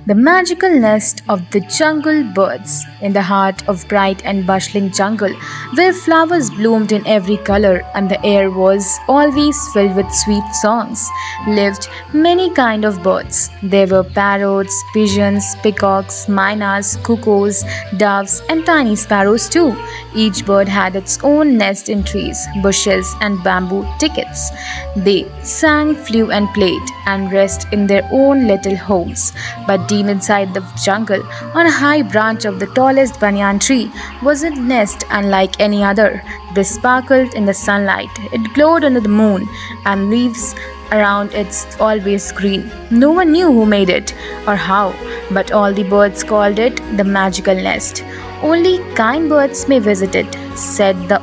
The magical nest of the jungle birds. In the heart of bright and bustling jungle, where flowers bloomed in every color and the air was always filled with sweet songs, lived many kind of birds. There were parrots, pigeons, peacocks, mynas, cuckoos, doves, and tiny sparrows too. Each bird had its own nest in trees, bushes, and bamboo thickets. They sang, flew, and played, and rested in their own little homes. But deep inside the jungle, on a high branch of the tallest banyan tree, was a nest unlike any other. This sparkled in the sunlight, it glowed under the moon, and leaves around it's always green. No one knew who made it or how, but all the birds called it the magical nest. Only kind birds may visit it, said the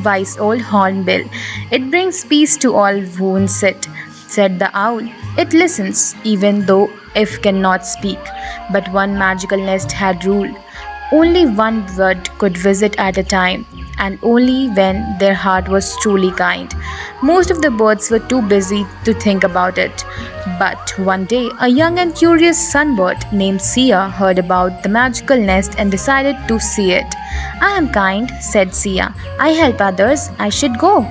wise old hornbill. It brings peace to all who insist, said the owl. It listens, even though if cannot speak. But one magical nest had rule. Only one bird could visit at a time, and only when their heart was truly kind. Most of the birds were too busy to think about it. But one day, a young and curious sunbird named Sia heard about the magical nest and decided to see it. I am kind, said Sia. I help others. I should go.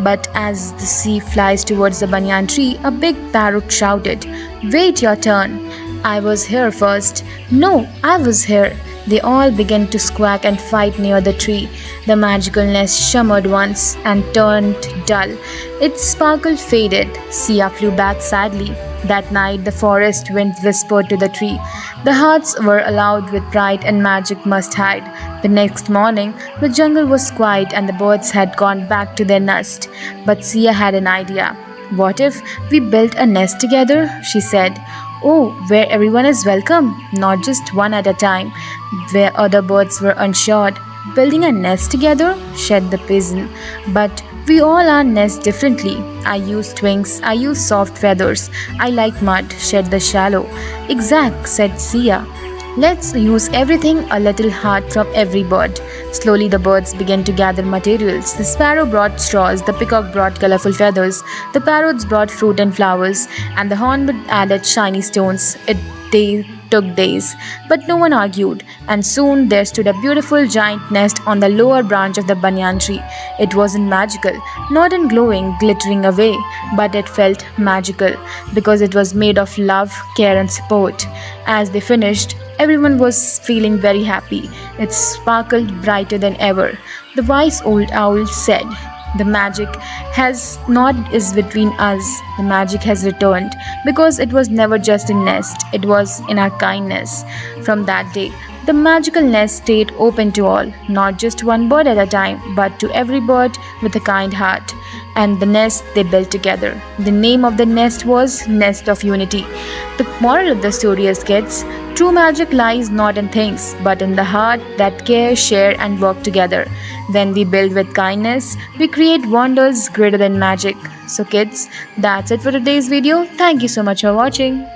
But as the sea flies towards the banyan tree, a big parrot shouted, Wait your turn. I was here first. No, I was here. They all began to squawk and fight near the tree. The magical nest shimmered once and turned dull. Its sparkle faded. Sia flew back sadly. That night, the forest wind whispered to the tree. The hearts were aloud with pride and magic must hide. The next morning, the jungle was quiet and the birds had gone back to their nest. But Sia had an idea. What if we built a nest together? She said. Oh, where everyone is welcome, not just one at a time. Where other birds were unsure. Building a nest together? Said the pigeon. But we all are nest differently. I use twigs, I use soft feathers. I like mud, said the shallow. Exact, said Sia. Let's use everything a little heart from every bird. Slowly the birds began to gather materials. The sparrow brought straws, the peacock brought colorful feathers, the parrots brought fruit and flowers, and the hornbill added shiny stones. They took days, but no one argued, and soon there stood a beautiful giant nest on the lower branch of the banyan tree. It wasn't magical, not in glowing, glittering away, but it felt magical because it was made of love, care, and support. As they finished, everyone was feeling very happy. It sparkled brighter than ever. The wise old owl said, the magic has not is between us. The magic has returned because it was never just a nest, it was in our kindness. From that day, the magical nest stayed open to all, not just one bird at a time, but to every bird with a kind heart. And the nest they built together. The name of the nest was Nest of Unity. The moral of the story is, kids, true magic lies not in things, but in the heart that care, share, and work together. When we build with kindness, we create wonders greater than magic. So kids, that's it for today's video. Thank you so much for watching.